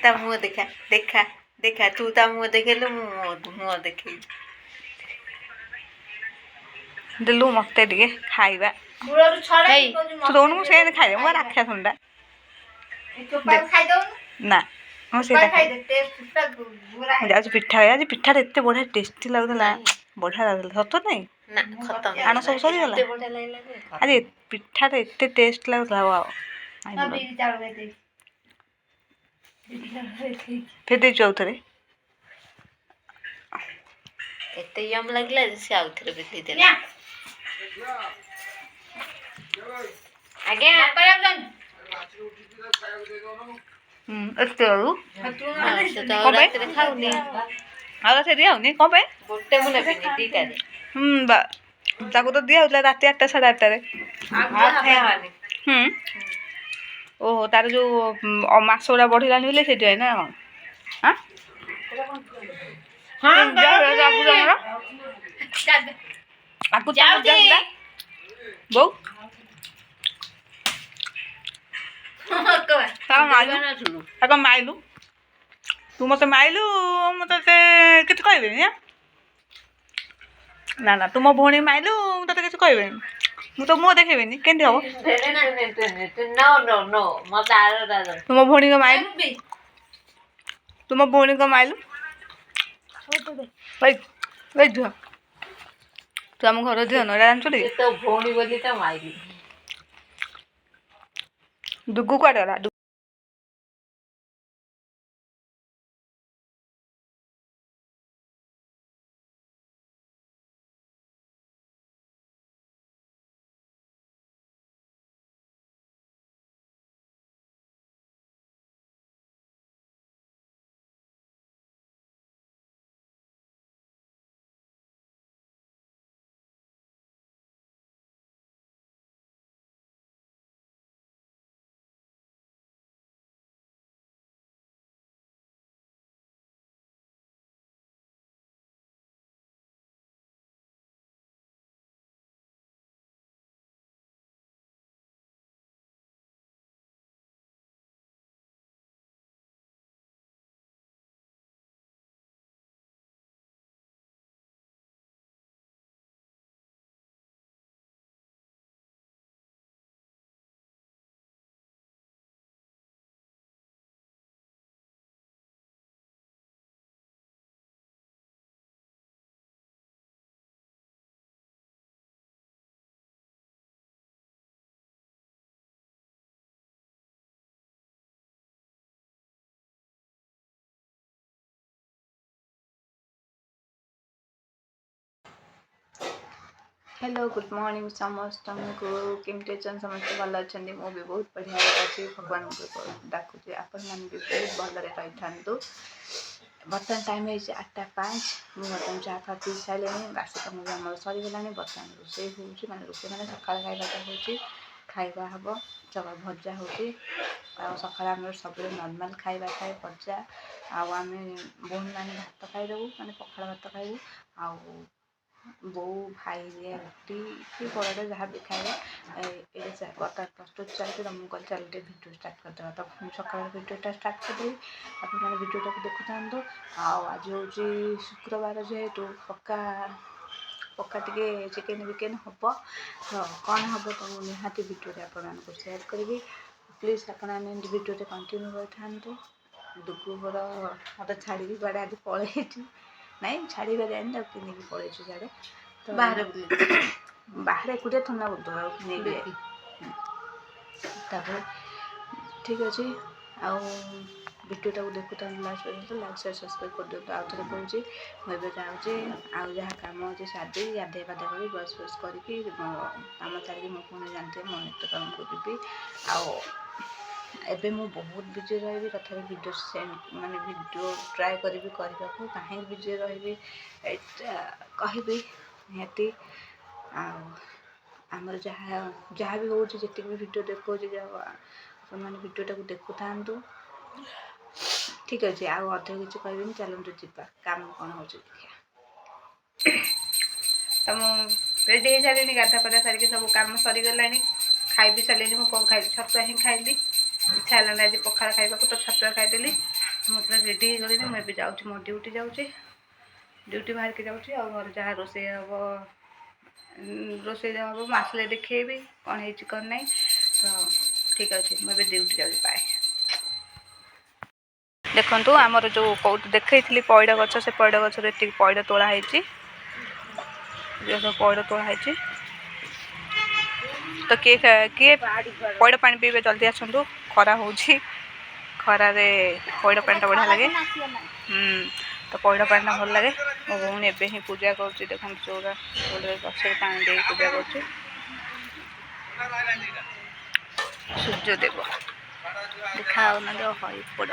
ता मुँह देखा देखा देखा तू ता मुँह देखेलु मुँह देखे दिलु मते टिके खाइबा तू दौनु मु से खाइ मु राखा सुंडा ना मु से आज पिठा एते बढ़िया टेस्टी लागुला बढ़िया लागुला सत नहीं ना खत्म आना सब सरी गला आज पिठा एते टेस्ट लागुला वाओ फिर दे चौथरे एते यम लागला से आउथरे बिली देला आगे एते आलू कबे खाउनी आला से दिया होनी कबे गोटे मुने बिनी दीटा बा ताको तो दिया होतला रात 8टा 8:30 रे ओहो तार जो मासोड़ा बढ़िलानी बोले सेठी है ना हां हां जा आपको जाओ जा बो ताको माइलू तू मते माइलू मते किछ कहबे ना ना तुम भौणी माइलू तते किछ कहबे मु तो मो देखेबेनी केंदी हो नो नो नो मत आरो दादा तुम भौणी को माइलू तुम भौणी को माइलू भाई धुआ तू हम घर दियो न जानछुली तो भौणी बोली तो माइली दुगु काडला हेलो गुड मॉर्निंग समस्त को केमती अच्छा समस्त भल अच्छा मु भी बहुत बढ़िया अच्छी भगवान को डाकुचे आपण मैंने भी बहुत भलरे रही था बर्तमान टाइम है 8:05 मुझे बर्तमान चाह फा पी सारे बासी कम भी आम सरीगला बर्तमान रोसे हो मैंने रोसे मैंने सका खाइबाटा हो खाइबा हम चका भजा हो सका आम सब नर्माल खाइबा खाए भजा आम भौणी मैंने भात खाईदेबू मैंने पखाड़ भात खाइबू आ बो भाई रुटी कि बड़े जहाँ भी खाए ये बर्तमान प्रस्तुत चलती तो मुझे चलते भिडियो स्टार्ट करदेवा तो सका भिडियोटा स्टार्ट करदेवी आपने भिडियोटा को देखु था आज हूँ शुक्रवार जेहेतु पक्का पक्का टे चिकेन विकेन हम तो कौन हम तो निहाती भिडियो आपण सेयार करी प्लीज आपने भिडियो कंटिन्यू कर दुगु घर मत छाड़ी बाड़े आज पलि नहीं छाड़ी जाए कि पलि साड़े तो बाहर एकुटिया थोड़ा बुध तापर ठीक अच्छे भिडियोटा को देखु लास्ट पर्यटन लाइक शेयर सब्सक्राइब कर दिखाँ आउ थे कहे मुझे जाऊँगी आउ जहाँ कम अच्छे सारी गाधे पाधे कर ब्रश ब्रश करके कम सारी मो पुणी जानते मो नित्य कम को जी एबे मु बहुत बिजी रही तथा वीडियो सेंड माने वीडियो ट्राए करी करने को कहीं बिजी रही कहि निहती आमर जहाँ जहाँ भी हो जी भी वीडियो देखो मैंने भिडियोटा को देखु था ठीक अच्छे आउ अधिक किसी कहबी चलते जीवा कम कौन हो देखिए तो मुझे रेडी हो सारे गाधा पदा सारिक सब कम सरीगला खाई भी सारे मुझे कौन खाई छतुआ ही खाइली इच्छा है आज पखाड़ खाइबा तो छतुआ खाईदेली मुझे रेडी हो गली मुझे जाऊँ मो ड्यूटी जाऊँगी ड्यूटी बाहर के जाऊँगी और घर जहाँ रोसे हम रोसे हम आसले देखी कौन है कौन नहीं तो ठीक अच्छे मुझे ड्यूटी जाऊँगी पाए देखु आमर जो कौट देखी पैड़ गछ से पैड़ गछ पैड़ तोड़ाई पैड़ तोड़ाई तो किए किए पैड़ पानी पीबे जल्दी आसतु खरा हो खरार पैड़ पानी बढ़िया लगे तो पैड़ पानी भल लगे मो भौणी एवं ही पूजा कर देखो चौरा गछे पानी दे पूजा कर सूर्यदेव देखा ना हई पड़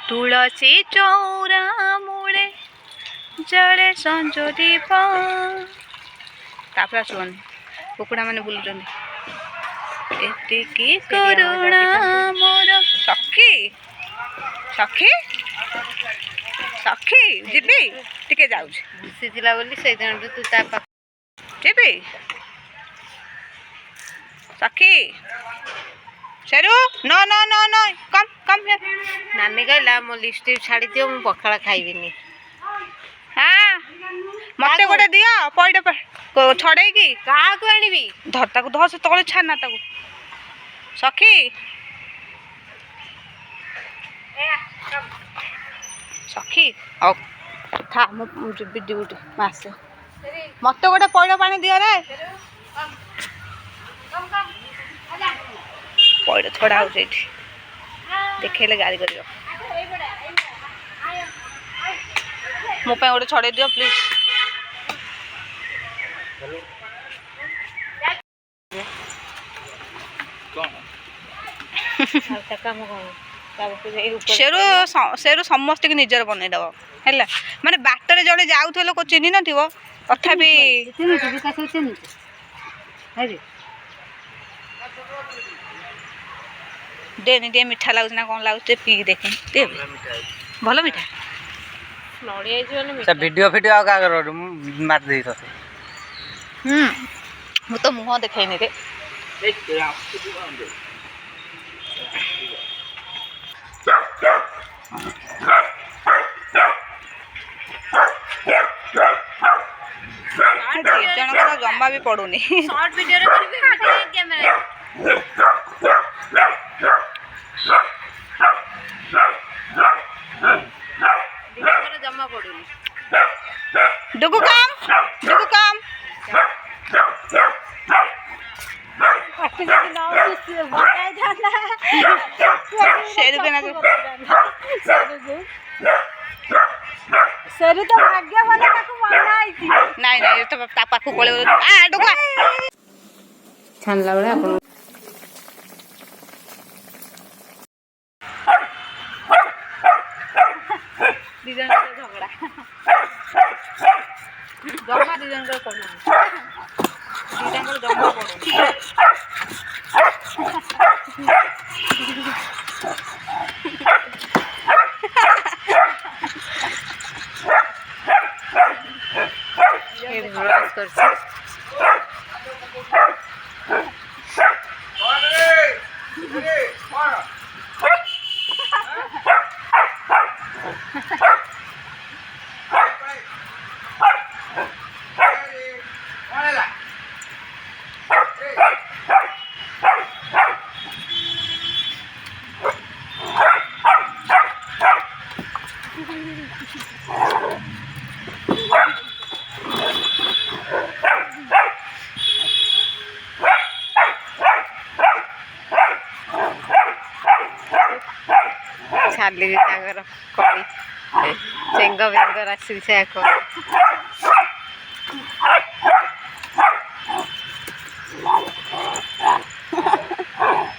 तुलसी चौरा मूले जड़े संज दीप तापर आसुन कुकुड़ा मैंने बुलुचंदी एतिकी करुणा मोर सखी सखी सखी जीबी टिके जाउछ बुसीला बोली से दिन तू ता जीबी सखी Sheru no no no no कम कम है नानी कहला मो लिस्ट छाड़ी दियो मु पखाड़ा खाइबिनी हाँ मते गोटे दियो पैड पर छड़े की कहा को आनिबी धरता को धस तळे छाना ताको सखी सखी औ था मु जिबी ड्यूटी मासे मते गोटे पैड पानी दियो रे पैड छड़ा हो देखेले गाड़ी कर मो पे गोटे छड़े दियो प्लीज सेरू सेरू समस्त की निजर बनईदेव है माने बाटर जड़े जाऊ लोक चिन्ह न तथापि देनी टे मीठा लगुच ना कौन लगुच पी देखे दे भल मीठा वीडियो वीडियो आगे मार दे मु तो मुह देखनी रे जन जमा भी पड़ूनी शॉर्ट वीडियो रे कैमरा जमा पड़ूनी डुगु काम सेरू तो भाग्य वाला ताको मना आइती नहीं नहीं तो ता पाखु पळे आ डुगु छानला बळे आपण दिजन का झगड़ा जमा दिजन का पड़ो दिजन का जमा पड़ो ये ब्रश करछ छाली तागर कड़ी चेंग बेंग राशि से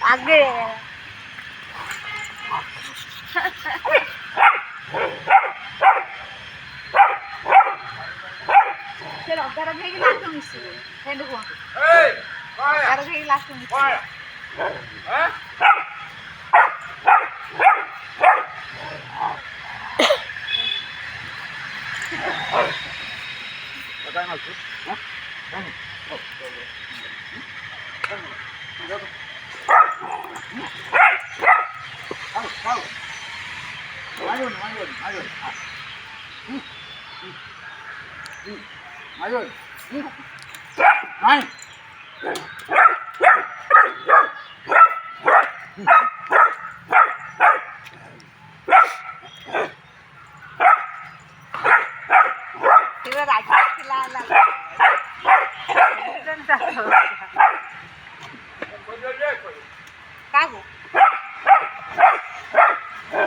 आगे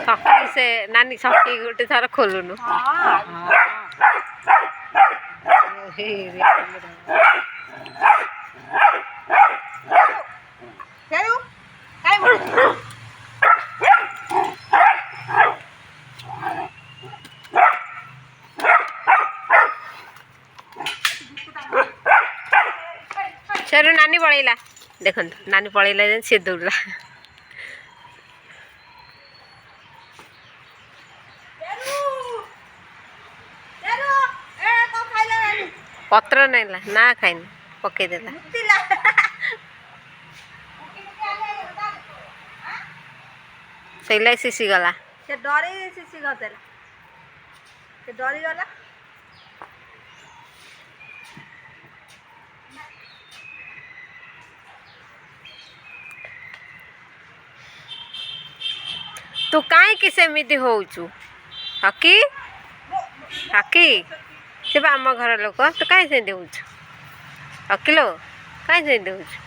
सखी से नानी सखी गोटे थर खोलुनु सेरु नानी पलैला देखु नानी पलैला सी दौड़ला पत्र नाइला ना खाइनी पकईदेला से शिशि गला से डरी शिशि करदेला से डरी गला तू काई कि सेमिति होउचु हकी हकी से आम घर लोक तू कहीं से देउछु हकिलो कहीं से देउछु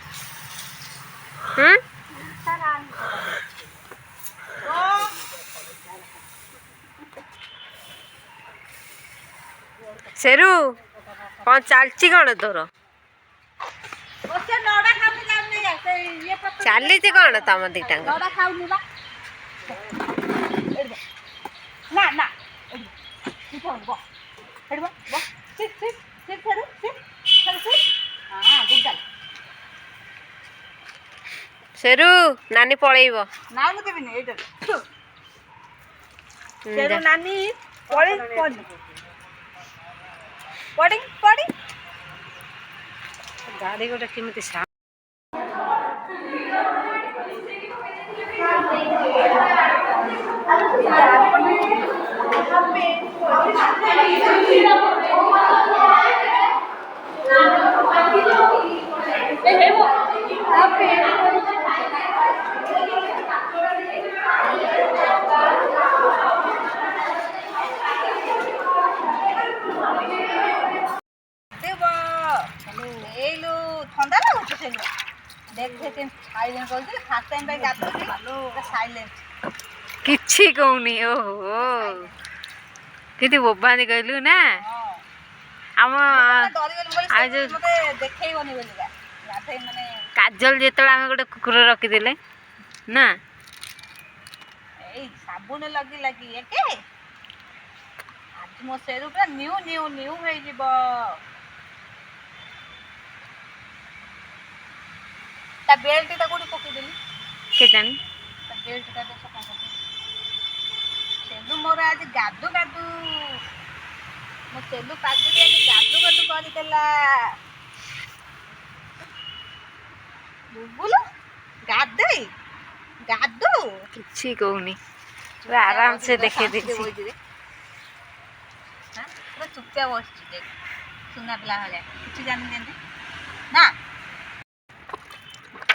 सेरू कौन चलची कौन तोर चली कौन तम दीटा सेरू नानी पलैब ना मु देबिनी एटा सेरू नानी पड़ी पड़ी पड़ी पड़ी गाड़ी गोटे केमिति ठंडा लगुच से देख साइलेंट कर फास्ट टाइम पे गातो साइलेंट किछि कहूनी ओहो किति बोबानी कहलु ना आम आज देखैबनी बोलिका गाधे माने काजल जेतला हम गोटे कुकुर रखी देले ना ए साबुन लगी लगी एके आज मो सेरू पूरा न्यू न्यू न्यू हो जिवो ता बेल्ट ता कोडी पके देली के जानी ता बेल्ट ता सफा कर सेलु मोर आज गादू गादू मो सेलु पागुरी आज गादू गादू करी देला बुबुल गादे गादू किछि कहूनी आराम से देखे दी हां पूरा चुपचाप बस देख सुना पिला हले किछि जानि देंदे ना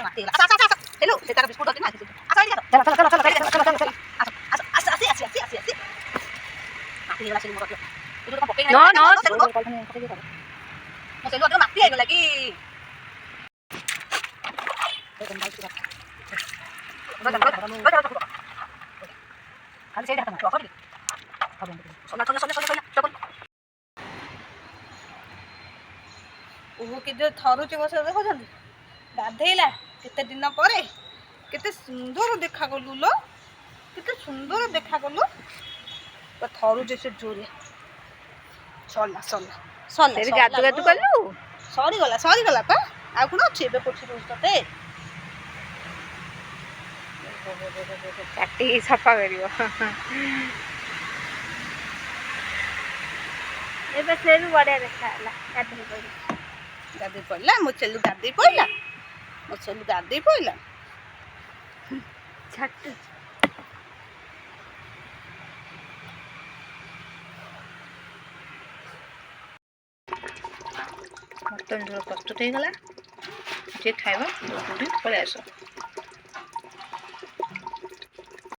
हेलो से तारा बिस्कुट दे ना चलो चलो चलो चलो चलो चलो चलो आसी माटी वाला सेलु मोर इदो का पके नो नो मो सेलु अदर माटी आइलो लागी थरुची बस देखो गाधेला केते दिन पर केते सुंदर देखा गलु लो केते सुंदर देखा गलु थरुचे से जोरे सरला सरला सरला तेरी गादू गादू कलु सरी गला पा आ कोन अछि बे पोछि रोज तते काटी सफा करियो ଏବେ ସେରୁ ବଢ଼ିଆ ଦେଖାହେଲା ଗାଧେଇ ପଡ଼ି ଗାଧେଇ ପଡ଼ିଲା ମୋ ଛେଲୁ ଗାଧେଇ ପଡ଼ିଲା ମୋ ଛେଲୁ ଗାଧେଇ ପଡ଼ିଲା ଛାଟୁ ମଟନ୍ ଝୋଳ ପ୍ରସ୍ତୁତ ହେଇଗଲା ଯିଏ ଖାଇବା ପଳେଇ ଆସ।